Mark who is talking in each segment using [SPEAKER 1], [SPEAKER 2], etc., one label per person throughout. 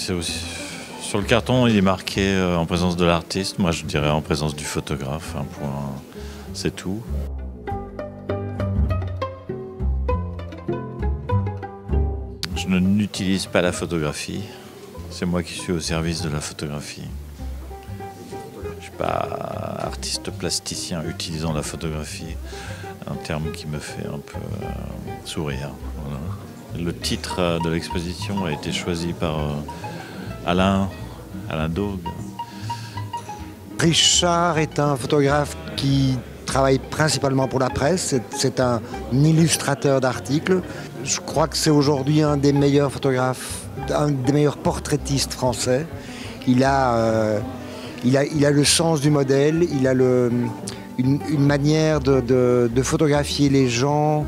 [SPEAKER 1] c'est aussi... Sur le carton, il est marqué en présence de l'artiste. Moi, je dirais en présence du photographe. Un point, c'est tout. Je n'utilise pas la photographie. C'est moi qui suis au service de la photographie. Je ne suis pas artiste plasticien utilisant la photographie. Un terme qui me fait un peu sourire. Voilà. Le titre de l'exposition a été choisi par Alain Daug.
[SPEAKER 2] Richard est un photographe qui travaille principalement pour la presse. C'est un illustrateur d'articles. Je crois que c'est aujourd'hui un des meilleurs photographes, un des meilleurs portraitistes français. Il a le sens du modèle, il a une manière de photographier les gens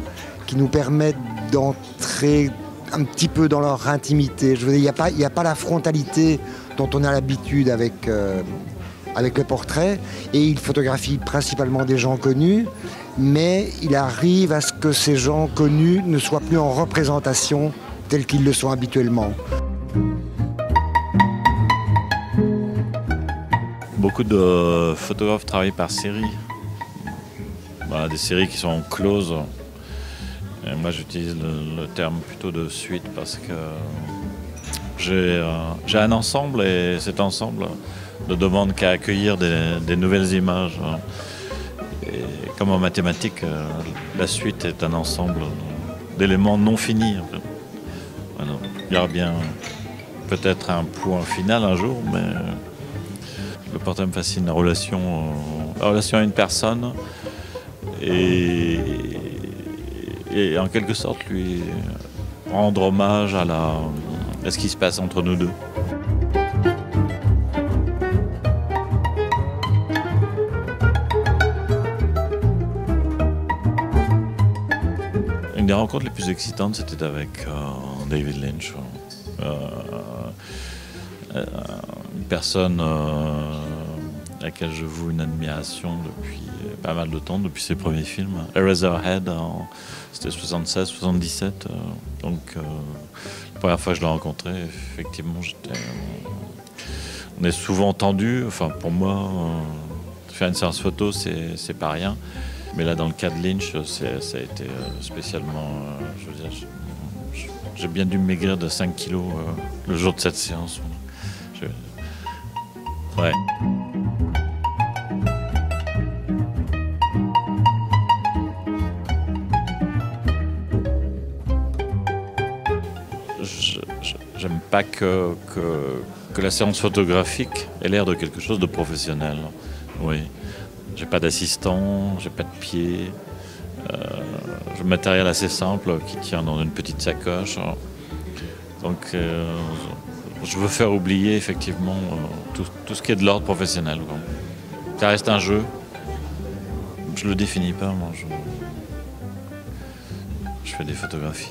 [SPEAKER 2] qui nous permettent d'entrer un petit peu dans leur intimité. Je veux dire, il n'y a pas la frontalité dont on a l'habitude avec le portrait. Et il photographie principalement des gens connus, mais il arrive à ce que ces gens connus ne soient plus en représentation tels qu'ils le sont habituellement.
[SPEAKER 1] Beaucoup de photographes travaillent par série. Voilà, des séries qui sont closes. Et moi, j'utilise le terme plutôt de suite parce que j'ai un ensemble et cet ensemble ne demande qu'à accueillir des nouvelles images. Et comme en mathématiques, la suite est un ensemble d'éléments non finis. En fait. Voilà. Il y aura bien peut-être un point final un jour, mais le portrait me fascine, la relation à une personne et en quelque sorte lui rendre hommage à ce qui se passe entre nous deux. Une des rencontres les plus excitantes, c'était avec David Lynch. Une personne à laquelle je voue une admiration depuis pas mal de temps, depuis ses premiers films. Eraserhead, c'était 76-77. Donc, la première fois que je l'ai rencontré, effectivement, on est souvent tendu. Enfin, pour moi, faire une séance photo, c'est pas rien. Mais là, dans le cas de Lynch, ça a été spécialement... je veux dire, j'ai bien dû maigrir de 5 kilos le jour de cette séance. Ouais. J'aime pas que la séance photographique ait l'air de quelque chose de professionnel. Oui. J'ai pas d'assistant, j'ai pas de pied. J'ai un matériel assez simple qui tient dans une petite sacoche. Donc je veux faire oublier effectivement tout ce qui est de l'ordre professionnel. Ça reste un jeu. Je le définis pas, moi. Je fais des photographies.